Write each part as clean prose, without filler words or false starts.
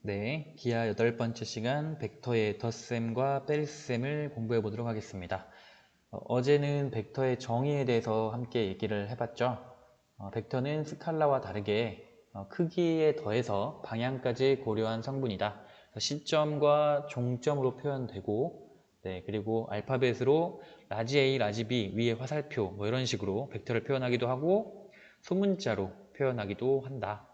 네, 기하 8번째 시간 벡터의 덧셈과 뺄셈을 공부해 보도록 하겠습니다. 어제는 벡터의 정의에 대해서 함께 얘기를 해봤죠. 벡터는 스칼라와 다르게 크기에 더해서 방향까지 고려한 성분이다. 시점과 종점으로 표현되고, 네, 그리고 알파벳으로 라지 A, 라지 B 위에 화살표 뭐 이런 식으로 벡터를 표현하기도 하고 소문자로 표현하기도 한다.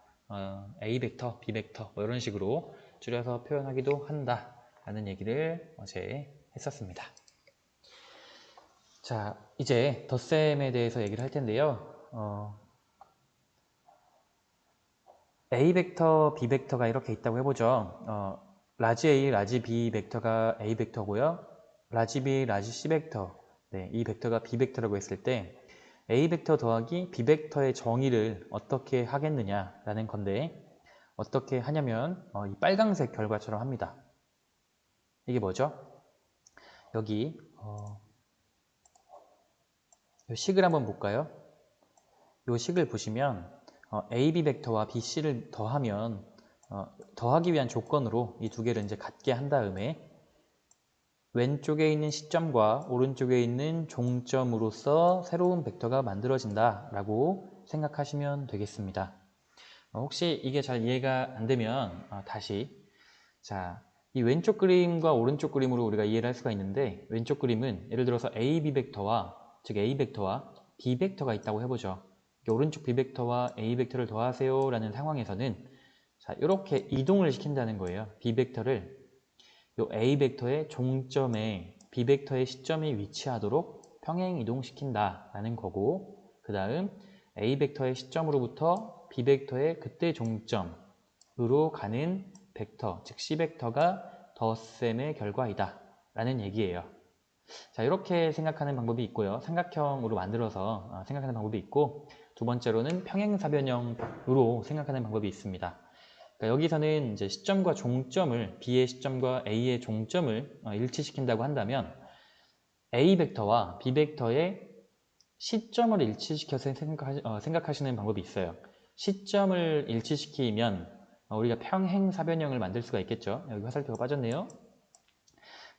A 벡터, B 벡터 뭐 이런 식으로 줄여서 표현하기도 한다 라는 얘기를 어제 했었습니다. 자, 이제 덧셈에 대해서 얘기를 할 텐데요. A 벡터, B 벡터가 이렇게 있다고 해보죠. 라지 A, 라지 B 벡터가 A 벡터고요. 라지 B, 라지 C 벡터, 네, 이 벡터가 B 벡터라고 했을 때 A 벡터 더하기 B 벡터의 정의를 어떻게 하겠느냐라는 건데 어떻게 하냐면 이 빨강색 결과처럼 합니다. 이게 뭐죠? 여기 이 식을 한번 볼까요? 이 식을 보시면 AB 벡터와 BC를 더하면 더하기 위한 조건으로 이 두 개를 이제 같게 한 다음에 왼쪽에 있는 시점과 오른쪽에 있는 종점으로서 새로운 벡터가 만들어진다 라고 생각하시면 되겠습니다. 혹시 이게 잘 이해가 안 되면 다시 자, 이 왼쪽 그림과 오른쪽 그림으로 우리가 이해를 할 수가 있는데 왼쪽 그림은 예를 들어서 AB 벡터와 즉 A 벡터와 B 벡터가 있다고 해보죠. 오른쪽 B 벡터와 A 벡터를 더하세요 라는 상황에서는 자, 이렇게 이동을 시킨다는 거예요. B 벡터를 요 A 벡터의 종점에 B 벡터의 시점이 위치하도록 평행 이동시킨다 라는 거고 그 다음 A 벡터의 시점으로부터 B 벡터의 그때 종점으로 가는 벡터, 즉 C 벡터가 덧셈의 결과이다 라는 얘기예요. 자, 이렇게 생각하는 방법이 있고요. 삼각형으로 만들어서 생각하는 방법이 있고 두 번째로는 평행사변형으로 생각하는 방법이 있습니다. 그러니까 여기서는 이제 시점과 종점을 B의 시점과 A의 종점을 일치시킨다고 한다면 A 벡터와 B 벡터의 시점을 일치시켜서 생각하시는 방법이 있어요. 시점을 일치시키면 우리가 평행사변형을 만들 수가 있겠죠. 여기 화살표가 빠졌네요.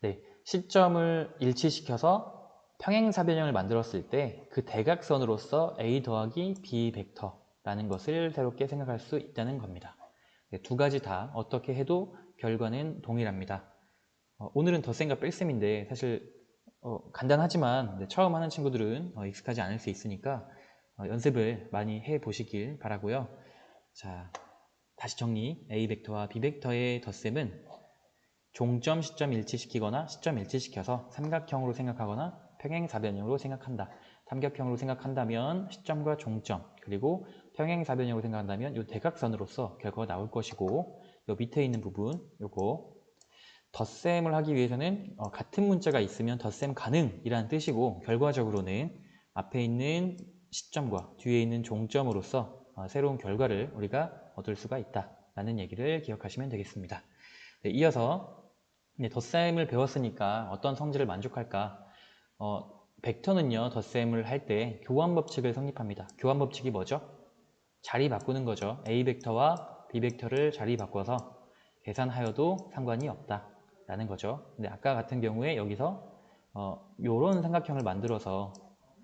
네, 시점을 일치시켜서 평행사변형을 만들었을 때 그 대각선으로서 A 더하기 B 벡터라는 것을 새롭게 생각할 수 있다는 겁니다. 두 가지 다 어떻게 해도 결과는 동일합니다. 오늘은 덧셈과 뺄셈인데 사실 간단하지만 처음 하는 친구들은 익숙하지 않을 수 있으니까 연습을 많이 해보시길 바라고요. 자, 다시 정리. A 벡터와 B 벡터의 덧셈은 종점, 시점 일치시키거나 시점 일치시켜서 삼각형으로 생각하거나 평행사변형으로 생각한다. 삼각형으로 생각한다면 시점과 종점, 그리고 평행사변형으로 생각한다면 이 대각선으로서 결과가 나올 것이고 이 밑에 있는 부분, 요거 덧셈을 하기 위해서는 같은 문자가 있으면 덧셈 가능이라는 뜻이고 결과적으로는 앞에 있는 시점과 뒤에 있는 종점으로서 새로운 결과를 우리가 얻을 수가 있다라는 얘기를 기억하시면 되겠습니다. 네, 이어서 덧셈을 배웠으니까 어떤 성질을 만족할까? 벡터는요, 덧셈을 할 때 교환법칙을 성립합니다. 교환법칙이 뭐죠? 자리 바꾸는 거죠. A 벡터와 B 벡터를 자리 바꿔서 계산하여도 상관이 없다라는 거죠. 근데 아까 같은 경우에 여기서 이런 삼각형을 만들어서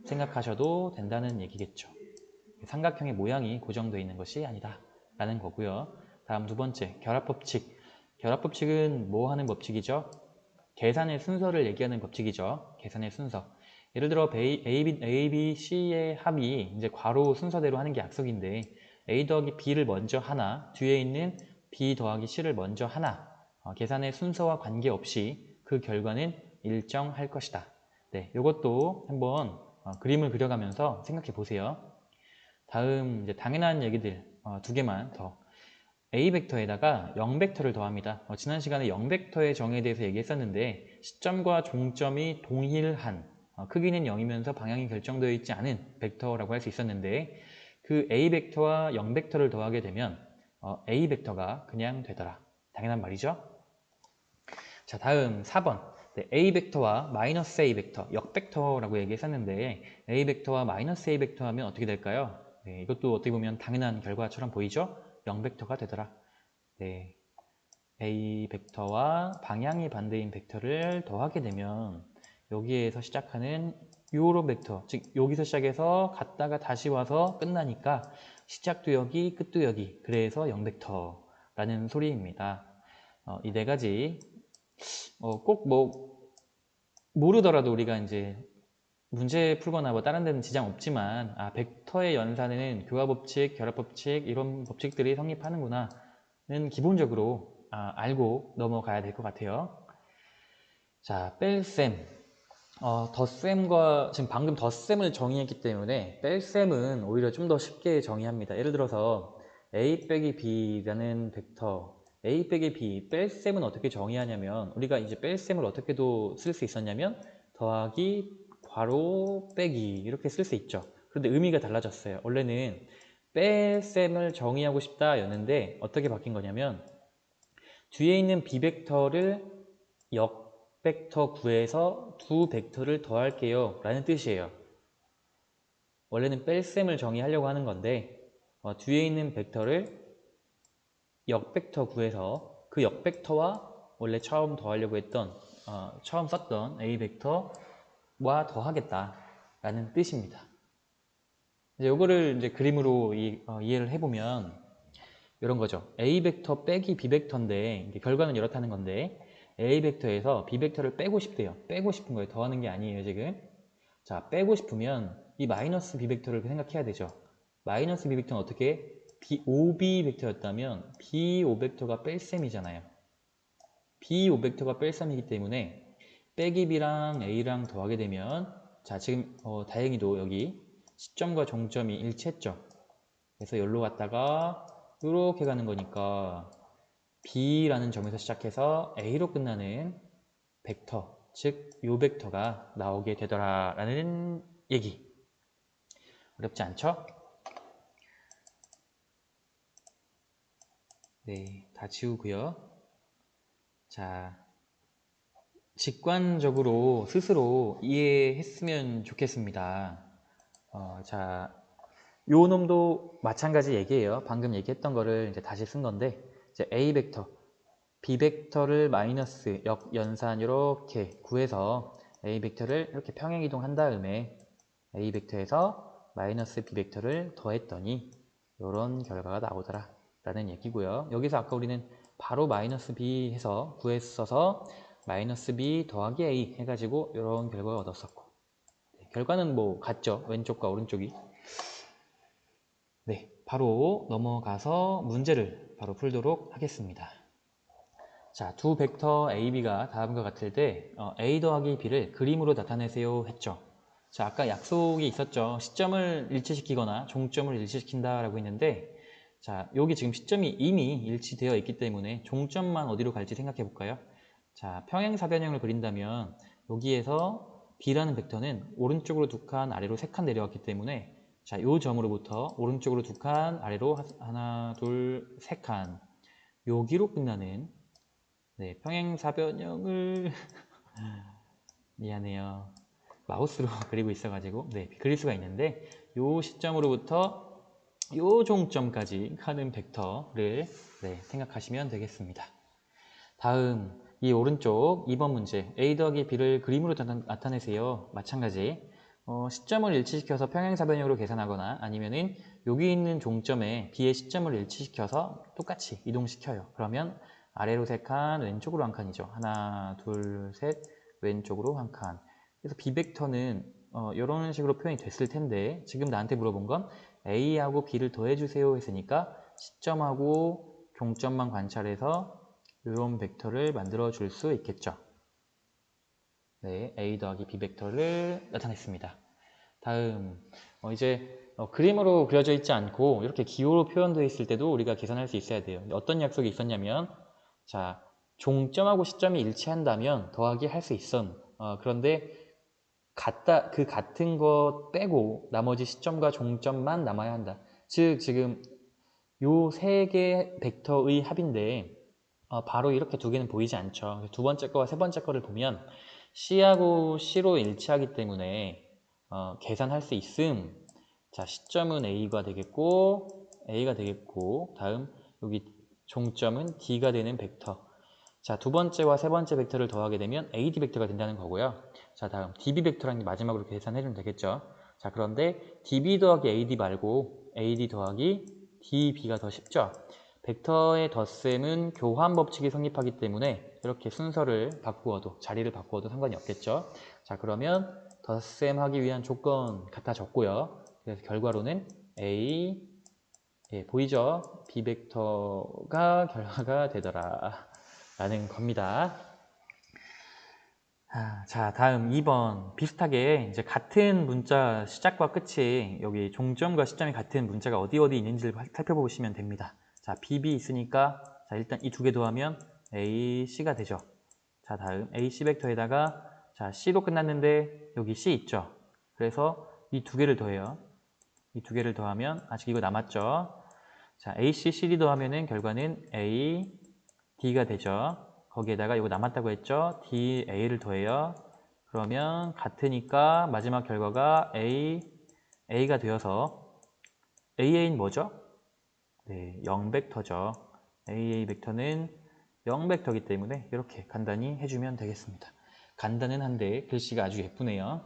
생각하셔도 된다는 얘기겠죠. 삼각형의 모양이 고정되어 있는 것이 아니다 라는 거고요. 다음 두 번째, 결합법칙. 결합법칙은 뭐 하는 법칙이죠? 계산의 순서를 얘기하는 법칙이죠. 계산의 순서. 예를 들어 A, B, C의 합이 이제 괄호 순서대로 하는 게 약속인데 A 더하기 B를 먼저 하나, 뒤에 있는 B 더하기 C를 먼저 하나 계산의 순서와 관계없이 그 결과는 일정할 것이다. 네, 이것도 한번 그림을 그려가면서 생각해 보세요. 다음 이제 당연한 얘기들 두 개만 더. A 벡터에다가 0벡터를 더합니다. 지난 시간에 0벡터의 정의에 대해서 얘기했었는데 시점과 종점이 동일한 크기는 0이면서 방향이 결정되어 있지 않은 벡터라고 할 수 있었는데 그 A 벡터와 0벡터를 더하게 되면 A 벡터가 그냥 되더라. 당연한 말이죠. 자, 다음 4번. 네, A 벡터와 마이너스 A 벡터, 역벡터라고 얘기했었는데 A 벡터와 마이너스 A 벡터 하면 어떻게 될까요? 네, 이것도 어떻게 보면 당연한 결과처럼 보이죠? 0벡터가 되더라. 네, A 벡터와 방향이 반대인 벡터를 더하게 되면 여기에서 시작하는 요런 벡터, 즉 여기서 시작해서 갔다가 다시 와서 끝나니까 시작도 여기, 끝도 여기, 그래서 0벡터라는 소리입니다. 이 네 가지 꼭 뭐 모르더라도 우리가 이제 문제 풀거나 뭐 다른 데는 지장 없지만 벡터의 연산에는 교화법칙, 결합법칙 이런 법칙들이 성립하는구나는 기본적으로 알고 넘어가야 될 것 같아요. 자, 뺄셈. 덧셈과 지금 방금 덧셈을 정의했기 때문에 뺄셈은 오히려 좀 더 쉽게 정의합니다. 예를 들어서 a 빼기 b라는 벡터 a 빼기 b 뺄셈은 어떻게 정의하냐면 우리가 이제 뺄셈을 어떻게도 쓸 수 있었냐면 더하기 괄호 빼기 이렇게 쓸 수 있죠. 그런데 의미가 달라졌어요. 원래는 뺄셈을 정의하고 싶다 였는데 어떻게 바뀐 거냐면 뒤에 있는 b벡터를 역벡터 구해서 두 벡터를 더할게요 라는 뜻이에요. 원래는 뺄셈을 정의하려고 하는 건데 뒤에 있는 벡터를 역벡터 구해서 그 역벡터와 원래 처음 더하려고 했던 처음 썼던 A 벡터와 더하겠다 라는 뜻입니다. 이제 요거를 이제 그림으로 이해를 해보면 이런 거죠. A 벡터 빼기 B 벡터인데 결과는 이렇다는 건데 A 벡터에서 B 벡터를 빼고 싶대요. 빼고 싶은 거예요. 더하는 게 아니에요, 지금. 자, 빼고 싶으면 이 마이너스 B 벡터를 생각해야 되죠. 마이너스 B 벡터는 어떻게? OB 벡터였다면 BO 벡터가 뺄셈이잖아요. BO 벡터가 뺄셈이기 때문에 빼기 B랑 A랑 더하게 되면 자, 지금 다행히도 여기 시점과 종점이 일치했죠. 그래서 여기로 갔다가 이렇게 가는 거니까 B라는 점에서 시작해서 A로 끝나는 벡터, 즉 요 벡터가 나오게 되더라 라는 얘기. 어렵지 않죠? 네, 다 지우고요. 자, 직관적으로 스스로 이해했으면 좋겠습니다. 자, 요 놈도 마찬가지 얘기예요. 방금 얘기했던 거를 이제 다시 쓴 건데 이제 A 벡터, B 벡터를 마이너스 역연산 이렇게 구해서 A 벡터를 이렇게 평행 이동한 다음에 A 벡터에서 마이너스 B 벡터를 더했더니 이런 결과가 나오더라 라는 얘기고요. 여기서 아까 우리는 바로 마이너스 B 해서 구했어서 마이너스 B 더하기 A 해가지고 이런 결과를 얻었었고 네, 결과는 뭐 같죠. 왼쪽과 오른쪽이. 네, 바로 넘어가서 문제를 바로 풀도록 하겠습니다. 자, 두 벡터 A, B가 다음과 같을 때 A 더하기 B를 그림으로 나타내세요 했죠. 자, 아까 약속이 있었죠. 시점을 일치시키거나 종점을 일치시킨다 라고 했는데 자, 여기 지금 시점이 이미 일치되어 있기 때문에 종점만 어디로 갈지 생각해 볼까요? 자, 평행사변형을 그린다면 여기에서 B라는 벡터는 오른쪽으로 2칸, 아래로 3칸 내려왔기 때문에 자, 요 점으로부터 오른쪽으로 2칸, 아래로 하나, 둘, 3칸 여기로 끝나는 네, 평행사변형을 미안해요. 마우스로 그리고 있어가지고 네, 그릴 수가 있는데 요 시점으로부터 요 종점까지 가는 벡터를 네, 생각하시면 되겠습니다. 다음 이 오른쪽 2번 문제 A 더하기 B를 그림으로 나타내세요. 마찬가지 시점을 일치시켜서 평행사변형으로 계산하거나 아니면은 여기 있는 종점에 B의 시점을 일치시켜서 똑같이 이동시켜요. 그러면 아래로 3칸, 왼쪽으로 1칸이죠. 하나, 둘, 셋, 왼쪽으로 1칸. 그래서 B 벡터는 이런 식으로 표현이 됐을 텐데 지금 나한테 물어본 건 A하고 B를 더해주세요 했으니까 시점하고 종점만 관찰해서 이런 벡터를 만들어 줄 수 있겠죠. 네, A 더하기 B 벡터를 나타냈습니다. 다음 이제 그림으로 그려져 있지 않고 이렇게 기호로 표현되어 있을 때도 우리가 계산할 수 있어야 돼요. 어떤 약속이 있었냐면 자, 종점하고 시점이 일치한다면 더하기 할 수 있어. 그런데 그 같은 것 빼고 나머지 시점과 종점만 남아야 한다. 즉 지금 요 세 개 벡터의 합인데 바로 이렇게 두 개는 보이지 않죠. 두 번째 거와 세 번째 거를 보면 C하고 C로 일치하기 때문에 계산할 수 있음. 자, 시점은 A가 되겠고 다음 여기 종점은 D가 되는 벡터. 자, 두 번째와 세 번째 벡터를 더하게 되면 AD 벡터가 된다는 거고요. 자, 다음 DB 벡터랑 마지막으로 계산해주면 되겠죠. 자, 그런데 DB 더하기 AD 말고 AD 더하기 DB가 더 쉽죠. 벡터의 덧셈은 교환 법칙이 성립하기 때문에 이렇게 순서를 바꾸어도, 자리를 바꾸어도 상관이 없겠죠. 자, 그러면 덧셈하기 위한 조건 같아졌고요. 그래서 결과로는 A, 예, 보이죠? B 벡터가 결과가 되더라 라는 겁니다. 자, 다음 2번. 비슷하게 이제 같은 문자 시작과 끝이 여기 종점과 시점이 같은 문자가 어디 있는지를 살펴보시면 됩니다. 자, BB 있으니까 자, 일단 이 두 개 더하면 AC가 되죠. 자, 다음 AC 벡터에다가 자, C로 끝났는데 여기 C 있죠. 그래서 이 두 개를 더해요. 이 두 개를 더하면 아직 이거 남았죠. 자, AC, CD 더하면은 결과는 A, D가 되죠. 거기에다가 이거 남았다고 했죠. D, A를 더해요. 그러면 같으니까 마지막 결과가 A, A가 되어서 AA는 뭐죠? 네, 0벡터죠. AA 벡터는 0벡터이기 때문에 이렇게 간단히 해주면 되겠습니다. 간단은 한데 글씨가 아주 예쁘네요.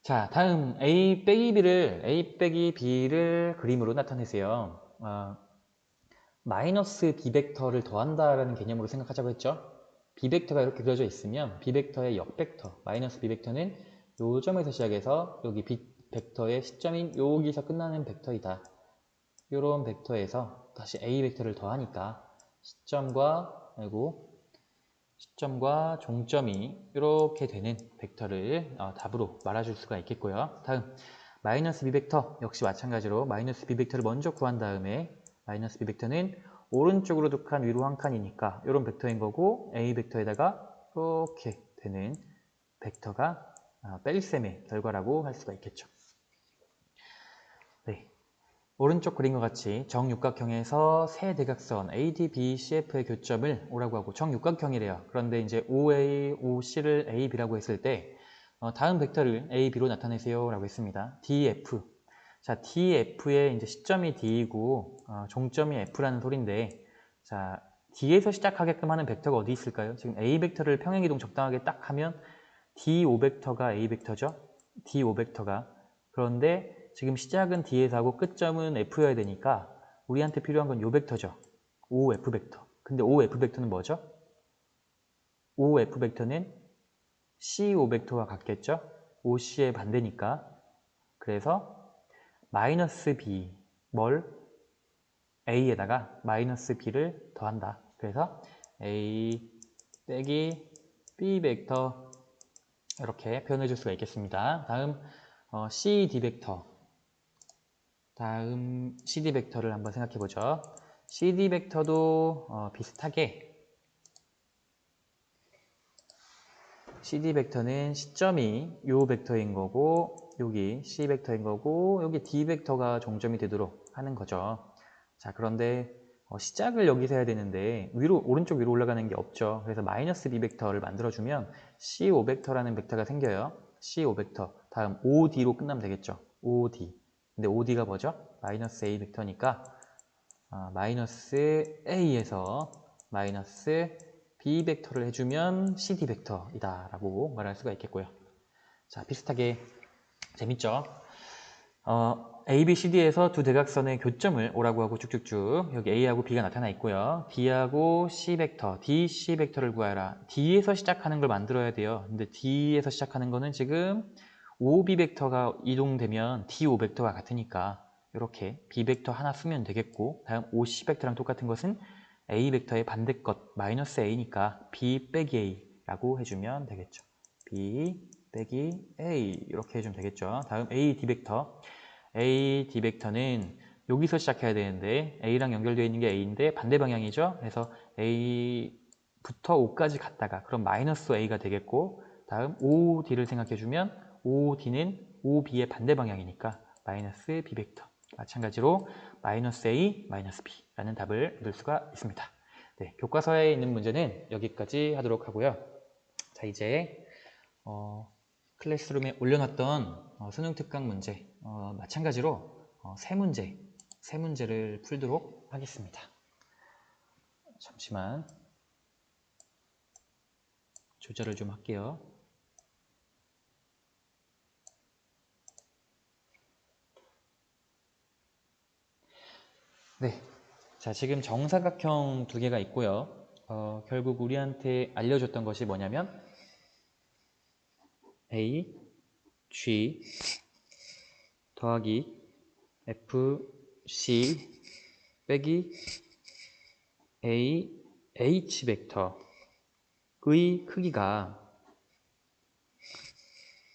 자, 다음 A 빼기 B를 그림으로 나타내세요. 마이너스 B벡터를 더한다라는 개념으로 생각하자고 했죠. B벡터가 이렇게 그려져 있으면 B벡터의 역벡터, 마이너스 B벡터는 요 점에서 시작해서 여기 B벡터의 시점인 여기서 끝나는 벡터이다. 요런 벡터에서 다시 A벡터를 더하니까 시점과 종점이 이렇게 되는 벡터를 답으로 말아줄 수가 있겠고요. 다음 마이너스 B벡터 역시 마찬가지로 마이너스 B벡터를 먼저 구한 다음에 마이너스 B벡터는 오른쪽으로 두 칸, 위로 한 칸이니까 이런 벡터인 거고 A벡터에다가 이렇게 되는 벡터가 뺄셈의 결과라고 할 수가 있겠죠. 네. 오른쪽 그림과 같이 정육각형에서 세 대각선 AD, BCF의 교점을 O라고 하고 정육각형이래요. 그런데 이제 OA, OC를 AB라고 했을 때 다음 벡터를 AB로 나타내세요 라고 했습니다. DF. 자, DF의 이제 시점이 D이고 종점이 F라는 소리인데 자, D에서 시작하게끔 하는 벡터가 어디 있을까요? 지금 A 벡터를 평행이동 적당하게 딱 하면 D5 벡터가 A 벡터죠. D5 벡터가. 그런데 지금 시작은 D에서 하고 끝점은 F여야 되니까 우리한테 필요한 건 요 벡터죠. OF 벡터. 근데 OF 벡터는 뭐죠? OF 벡터는 CO 벡터와 같겠죠? OC의 반대니까. 그래서 마이너스 B, 뭘? A에다가 마이너스 B를 더한다. 그래서 A 빼기 B 벡터 이렇게 표현해 줄 수가 있겠습니다. 다음 CD 벡터. 다음 CD 벡터를 한번 생각해 보죠. CD 벡터도 비슷하게 CD 벡터는 시점이 요 벡터인 거고 여기 C 벡터인 거고 여기 D 벡터가 종점이 되도록 하는 거죠. 자, 그런데 시작을 여기서 해야 되는데 오른쪽 위로 올라가는 게 없죠. 그래서 마이너스 B 벡터를 만들어주면 C5 벡터라는 벡터가 생겨요. C5 벡터. 다음 OD로 끝나면 되겠죠. OD. 근데 OD가 뭐죠? 마이너스 A 벡터니까 마이너스 A에서 마이너스 B 벡터를 해주면 CD 벡터이다 라고 말할 수가 있겠고요. 자, 비슷하게 재밌죠? A, B, C, D에서 두 대각선의 교점을 O라고 하고 쭉쭉쭉 여기 A하고 B가 나타나 있고요. D하고 C 벡터, D, C 벡터를 구하라. D에서 시작하는 걸 만들어야 돼요. 근데 D에서 시작하는 거는 지금 OB 벡터가 이동되면 DO 벡터가 같으니까 이렇게 B 벡터 하나 쓰면 되겠고 다음 OC 벡터랑 똑같은 것은 A 벡터의 반대 것 마이너스 A니까 B 빼기 A라고 해주면 되겠죠. B 빼기 A 이렇게 해주면 되겠죠. 다음 A, D 벡터. A, D 벡터는 여기서 시작해야 되는데 A랑 연결되어 있는 게 A인데 반대 방향이죠. 그래서 A부터 O까지 갔다가 그럼 마이너스 A가 되겠고 다음 OD를 생각해주면 OD는 OB의 반대 방향이니까 마이너스 B 벡터. 마찬가지로 마이너스 A, 마이너스 B라는 답을 얻을 수가 있습니다. 네, 교과서에 있는 문제는 여기까지 하도록 하고요. 자, 이제 클래스룸에 올려놨던 수능 특강 문제 마찬가지로 세 문제를 풀도록 하겠습니다. 잠시만 조절을 좀 할게요. 네, 자 지금 정사각형 두 개가 있고요. 결국 우리한테 알려줬던 것이 뭐냐면 A, G 더하기 F, C 빼기 A, H 벡터의 크기가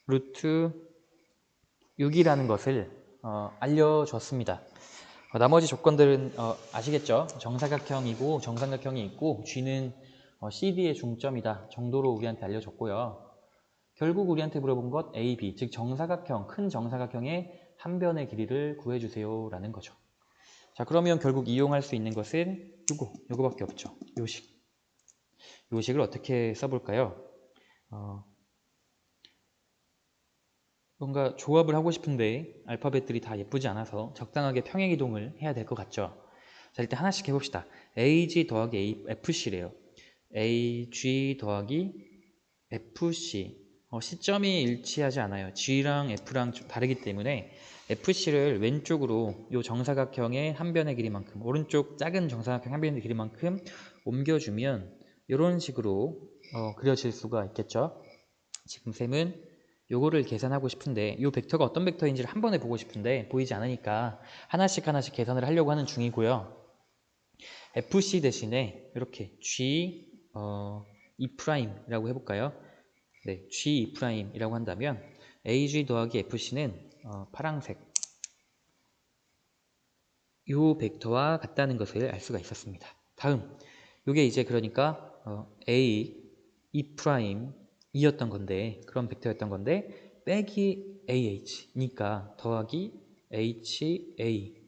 루트 6이라는 것을 알려줬습니다. 나머지 조건들은 아시겠죠? 정사각형이고 정삼각형이 있고 G는 CD의 중점이다 정도로 우리한테 알려줬고요. 결국 우리한테 물어본 것 AB, 즉 정사각형, 큰 정사각형의 한 변의 길이를 구해주세요 라는 거죠. 자, 그러면 결국 이용할 수 있는 것은 요거밖에 없죠. 요식. 요식을 어떻게 써볼까요? 뭔가 조합을 하고 싶은데 알파벳들이 다 예쁘지 않아서 적당하게 평행이동을 해야 될 것 같죠. 자, 일단 하나씩 해봅시다. AG 더하기 FC래요. AG 더하기 FC. 시점이 일치하지 않아요. G랑 F랑 좀 다르기 때문에 FC를 왼쪽으로 이 정사각형의 한 변의 길이만큼, 오른쪽 작은 정사각형 한 변의 길이만큼 옮겨주면 이런 식으로 그려질 수가 있겠죠. 지금 쌤은 요거를 계산하고 싶은데 이 벡터가 어떤 벡터인지를 한 번에 보고 싶은데 보이지 않으니까 하나씩 계산을 하려고 하는 중이고요. FC 대신에 이렇게 G E'이라고 해볼까요? 네, G E'이라고 한다면 AG 더하기 FC는 파랑색 요 벡터와 같다는 것을 알 수가 있었습니다. 다음, 요게 이제 그러니까 A E'이었던 건데 그런 벡터였던 건데 빼기 AH니까 더하기 HA로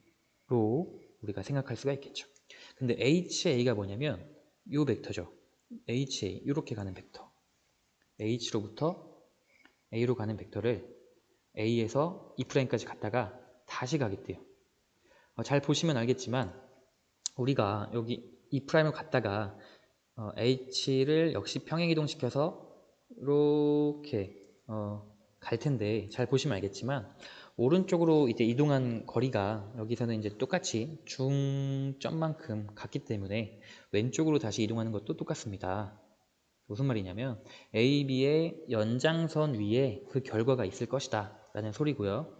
우리가 생각할 수가 있겠죠. 근데 HA가 뭐냐면 요 벡터죠. HA 이렇게 가는 벡터. H로부터 A로 가는 벡터를 A에서 E'까지 갔다가 다시 가겠대요. 잘 보시면 알겠지만 우리가 여기 E'을 갔다가 H를 역시 평행이동시켜서 이렇게 갈 텐데 잘 보시면 알겠지만 오른쪽으로 이제 이동한 거리가 여기서는 이제 똑같이 중점만큼 갔기 때문에 왼쪽으로 다시 이동하는 것도 똑같습니다. 무슨 말이냐면 A, B의 연장선 위에 그 결과가 있을 것이다 라는 소리고요.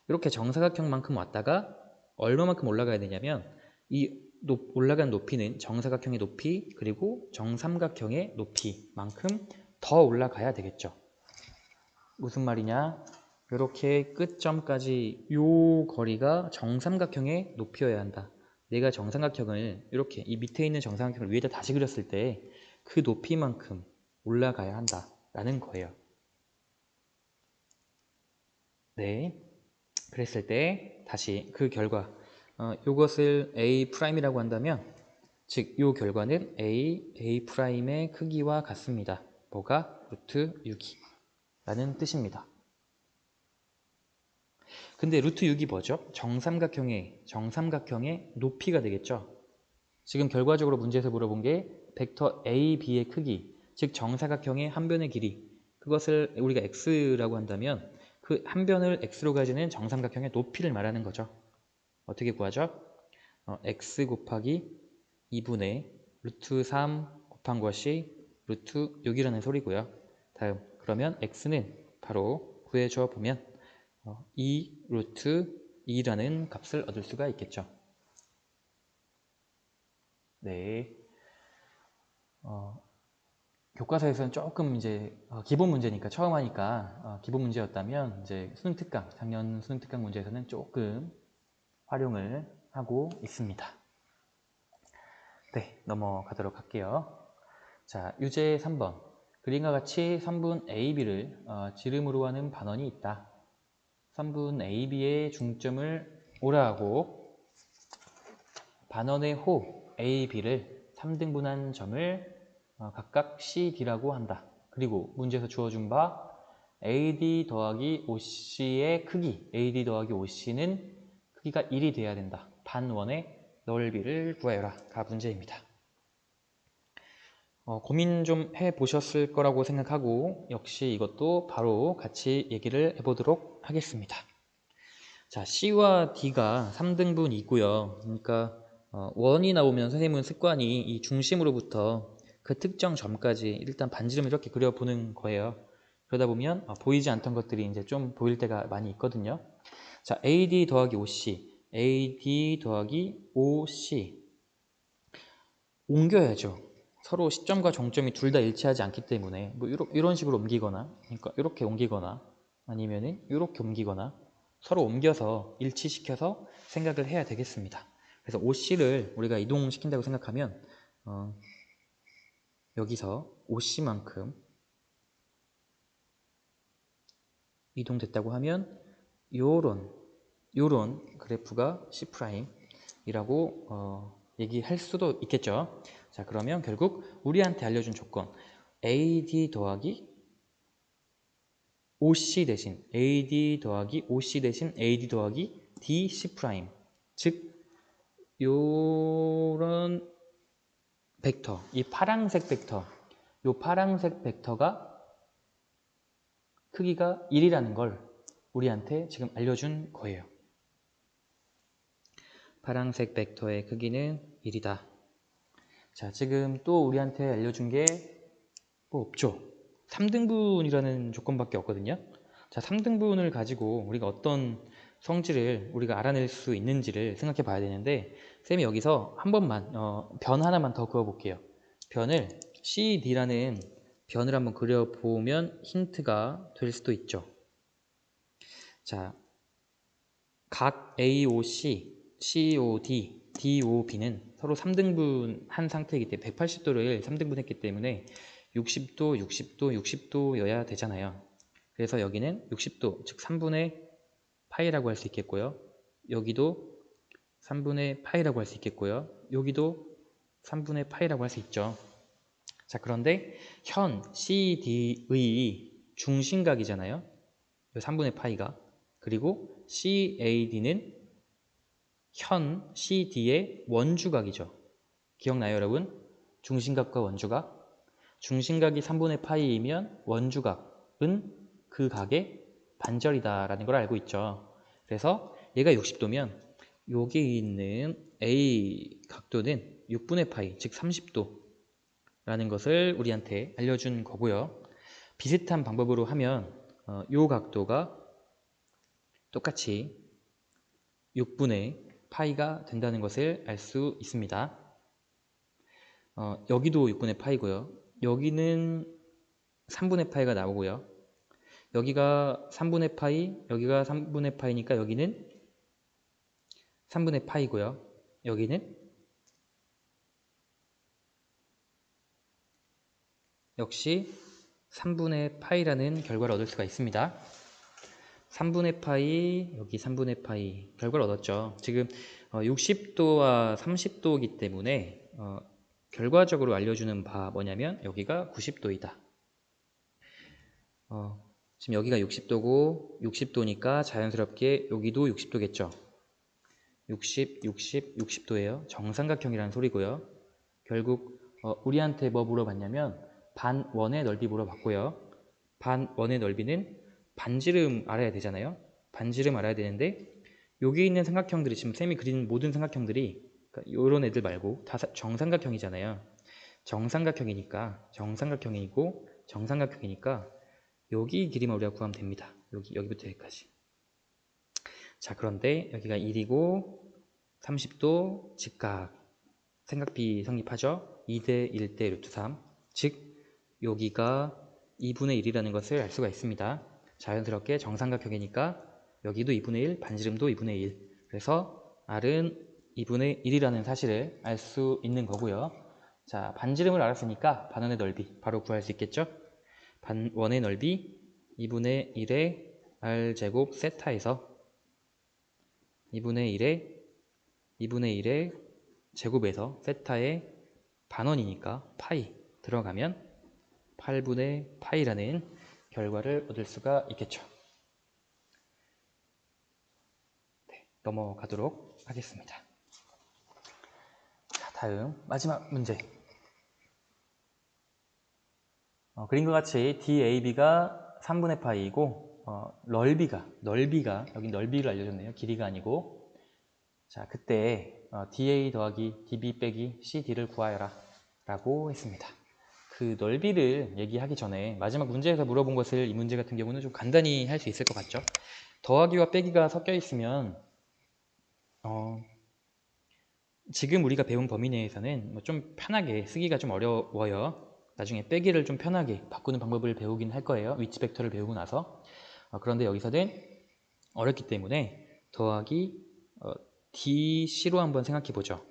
이렇게 정사각형만큼 왔다가 얼마만큼 올라가야 되냐면 이 올라간 높이는 정사각형의 높이 그리고 정삼각형의 높이만큼 더 올라가야 되겠죠. 무슨 말이냐? 이렇게 끝점까지 이 거리가 정삼각형의 높이여야 한다. 내가 정삼각형을 이렇게 이 밑에 있는 정삼각형을 위에다 다시 그렸을 때 그 높이만큼 올라가야 한다라는 거예요. 네, 그랬을 때 다시 그 결과 이것을 A'이라고 한다면 즉 이 결과는 A'의 크기와 같습니다. 뭐가? 루트 6이 라는 뜻입니다. 근데 루트 6이 뭐죠? 정삼각형의 높이가 되겠죠. 지금 결과적으로 문제에서 물어본 게 벡터 A, B의 크기, 즉 정사각형의 한 변의 길이, 그것을 우리가 X라고 한다면 그 한 변을 X로 가지는 정삼각형의 높이를 말하는 거죠. 어떻게 구하죠? X 곱하기 2분의 루트 3 곱한 것이 루트 6이라는 소리고요. 다음, 그러면 X는 바로 구해줘 보면 2 루트 2라는 값을 얻을 수가 있겠죠. 네. 교과서에서는 조금 이제 기본 문제니까 처음 하니까 기본 문제였다면 이제 수능 특강, 작년 수능 특강 문제에서는 조금 활용을 하고 있습니다. 네, 넘어가도록 할게요. 자, 유제 3번. 그림과 같이 선분 AB를 지름으로 하는 반원이 있다. 선분 AB의 중점을 오라하고 반원의 호 AB를 3등분한 점을 각각 CD라고 한다. 그리고 문제에서 주어준 바 AD 더하기 OC의 크기 AD 더하기 OC는 크기가 1이 돼야 된다. 반원의 넓이를 구하여라 가 문제입니다. 고민 좀 해보셨을 거라고 생각하고 역시 이것도 바로 같이 얘기를 해보도록 하겠습니다. 자, C와 D가 3등분이고요. 그러니까 1이 나오면 선생님은 습관이 이 중심으로부터 그 특정 점까지 일단 반지름을 이렇게 그려보는 거예요. 그러다 보면 보이지 않던 것들이 이제 좀 보일 때가 많이 있거든요. 자, AD 더하기 OC, AD 더하기 OC 옮겨야죠. 서로 시점과 종점이 둘 다 일치하지 않기 때문에 뭐 이런 식으로 옮기거나, 그러니까 이렇게 옮기거나 아니면은 이렇게 옮기거나 서로 옮겨서 일치시켜서 생각을 해야 되겠습니다. 그래서 OC를 우리가 이동시킨다고 생각하면 여기서 OC만큼 이동됐다고 하면 요런 그래프가 C'이라고 얘기할 수도 있겠죠. 자, 그러면 결국 우리한테 알려준 조건 AD 더하기 OC 대신 AD 더하기 OC 대신 AD 더하기 DC 프라임, 즉 요런 벡터, 이 파란색 벡터, 요 파란색 벡터가 크기가 1이라는 걸 우리한테 지금 알려준 거예요. 파란색 벡터의 크기는 1이다. 자, 지금 또 우리한테 알려준 게 뭐 없죠. 3등분이라는 조건밖에 없거든요. 자, 3등분을 가지고 우리가 어떤 성질을 우리가 알아낼 수 있는지를 생각해 봐야 되는데, 쌤이 여기서 한 번만 변 하나만 더 그어 볼게요. 변을 CD라는 변을 한번 그려보면 힌트가 될 수도 있죠. 자, 각 AOC, COD, DOB는 서로 3등분 한 상태이기 때문에 180도를 3등분 했기 때문에 60도, 60도, 60도여야 되잖아요. 그래서 여기는 60도, 즉 3분의 파이라고 할 수 있겠고요. 여기도 3분의 파이라고 할 수 있겠고요. 여기도 3분의 파이라고 할 수 있죠. 자, 그런데 현 CD의 중심각이잖아요. 3분의 파이가. 그리고 CAD는 현 CD의 원주각이죠. 기억나요, 여러분? 중심각과 원주각. 중심각이 3분의 파이이면 원주각은 그 각의 반절이다라는 걸 알고 있죠. 그래서 얘가 60도면 여기 있는 A 각도는 6분의 파이, 즉 30도라는 것을 우리한테 알려준 거고요. 비슷한 방법으로 하면 이 각도가 똑같이 6분의 파이가 된다는 것을 알 수 있습니다. 여기도 6분의 파이고요. 여기는 3분의 파이가 나오고요. 여기가 3분의 파이, 여기가 3분의 파이니까 여기는 3분의 파이고요. 여기는 역시 3분의 파이라는 결과를 얻을 수가 있습니다. 3분의 파이, 여기 3분의 파이 결과를 얻었죠. 지금 60도와 30도이기 때문에 결과적으로 알려주는 바 뭐냐면 여기가 90도이다. 지금 여기가 60도고 60도니까 자연스럽게 여기도 60도겠죠. 60, 60, 60도예요. 정삼각형이라는 소리고요. 결국 우리한테 뭐 물어봤냐면 반원의 넓이 물어봤고요. 반원의 넓이는 반지름 알아야 되잖아요. 반지름 알아야 되는데 여기 있는 삼각형들이 지금 쌤이 그린 모든 삼각형들이 그러니까 이런 애들 말고 다 정삼각형이잖아요. 정삼각형이니까 정삼각형이고 정삼각형이니까 여기 길이만 우리가 구하면 됩니다. 여기부터 여기까지. 자, 그런데 여기가 1이고 30도 직각 삼각비 성립하죠. 2대 1대 루트 3, 즉 여기가 2분의 1이라는 것을 알 수가 있습니다. 자연스럽게 정삼각형이니까 여기도 2분의 1, 반지름도 2분의 1. 그래서 R은 2분의 1이라는 사실을 알 수 있는 거고요. 자, 반지름을 알았으니까 반원의 넓이 바로 구할 수 있겠죠. 반원의 넓이 2분의 1의 R제곱 세타에서 2분의 1의 제곱에서 세타의 반원이니까 파이 들어가면 8분의 파이라는 결과를 얻을 수가 있겠죠. 네, 넘어가도록 하겠습니다. 자, 다음 마지막 문제. 그림과 같이 DAB가 3분의 파이이고 넓이가 여기 넓이를 알려줬네요. 길이가 아니고. 자, 그때 DA 더하기 DB 빼기 CD를 구하여라 라고 했습니다. 그 넓이를 얘기하기 전에 마지막 문제에서 물어본 것을 이 문제 같은 경우는 좀 간단히 할 수 있을 것 같죠? 더하기와 빼기가 섞여 있으면 지금 우리가 배운 범위 내에서는 좀 편하게 쓰기가 좀 어려워요. 나중에 빼기를 좀 편하게 바꾸는 방법을 배우긴 할 거예요. 위치 벡터를 배우고 나서. 그런데 여기서는 어렵기 때문에 더하기 DC로 한번 생각해 보죠.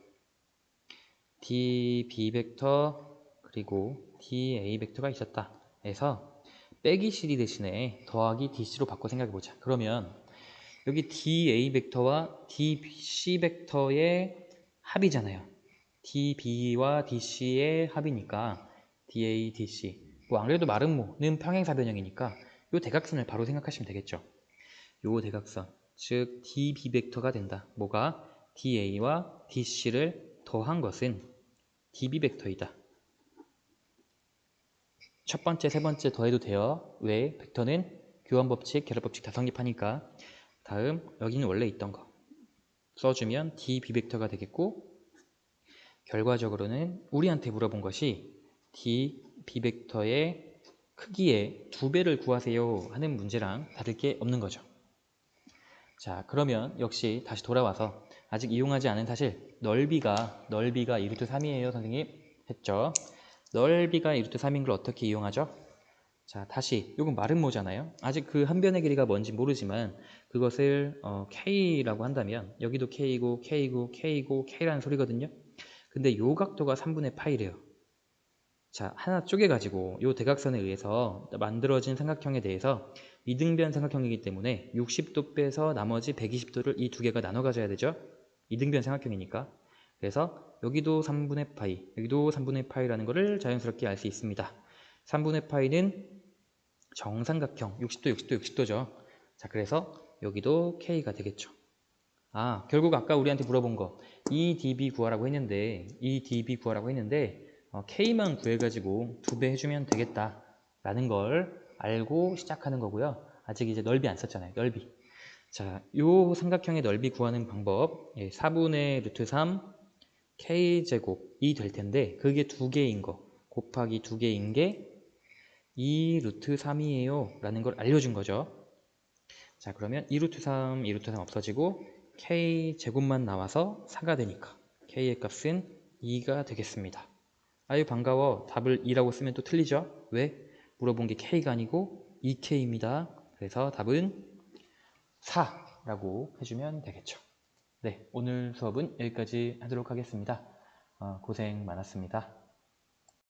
DB 벡터 그리고 DA 벡터가 있었다 해서 빼기 CD 대신에 더하기 DC로 바꿔 생각해 보자. 그러면 여기 DA 벡터와 DC 벡터의 합이잖아요. DB와 DC의 합이니까 DA, DC. 뭐 안 그래도 마름모는 평행사 변형이니까 이 대각선을 바로 생각하시면 되겠죠. 요 대각선, 즉 DB 벡터가 된다. 뭐가? DA와 DC를 더한 것은 DB 벡터이다. 첫 번째, 세 번째 더해도 돼요. 왜? 벡터는 교환법칙, 결합법칙 다 성립하니까. 다음, 여기는 원래 있던 거 써주면 DB 벡터가 되겠고, 결과적으로는 우리한테 물어본 것이 DB 벡터의 크기의 2배를 구하세요 하는 문제랑 다를 게 없는 거죠. 자, 그러면 역시 다시 돌아와서 아직 이용하지 않은 사실, 넓이가 2루트3이에요 선생님 했죠. 넓이가 2루트3인 걸 어떻게 이용하죠? 자, 다시 이건 마름모잖아요. 아직 그 한 변의 길이가 뭔지 모르지만 그것을 K라고 한다면 여기도 K고 K고 K고 K라는 소리거든요. 근데 요 각도가 3분의 파이래요. 자, 하나 쪼개가지고 요 대각선에 의해서 만들어진 삼각형에 대해서 이등변 삼각형이기 때문에 60도 빼서 나머지 120도를 이 두 개가 나눠 가져야 되죠. 이등변 삼각형이니까. 그래서 여기도 3분의 파이, 여기도 3분의 파이라는 것을 자연스럽게 알 수 있습니다. 3분의 파이는 정삼각형 60도, 60도, 60도죠. 자, 그래서 여기도 K가 되겠죠. 결국 아까 우리한테 물어본 거 EDB 구하라고 했는데 K만 구해가지고 2배 해주면 되겠다 라는 걸 알고 시작하는 거고요. 아직 이제 넓이 안 썼잖아요. 넓이. 자, 요 삼각형의 넓이 구하는 방법 4분의 루트 3 K제곱이 될 텐데 그게 2개인 거 곱하기 2개인 게 2 루트 3이에요 라는 걸 알려준 거죠. 자, 그러면 2루트 3 없어지고 K제곱만 나와서 4가 되니까 K의 값은 2가 되겠습니다. 아유 반가워. 답을 2라고 쓰면 또 틀리죠? 왜? 물어본 게 K가 아니고 2K입니다. 그래서 답은 4라고 해주면 되겠죠. 네, 오늘 수업은 여기까지 하도록 하겠습니다. 고생 많았습니다.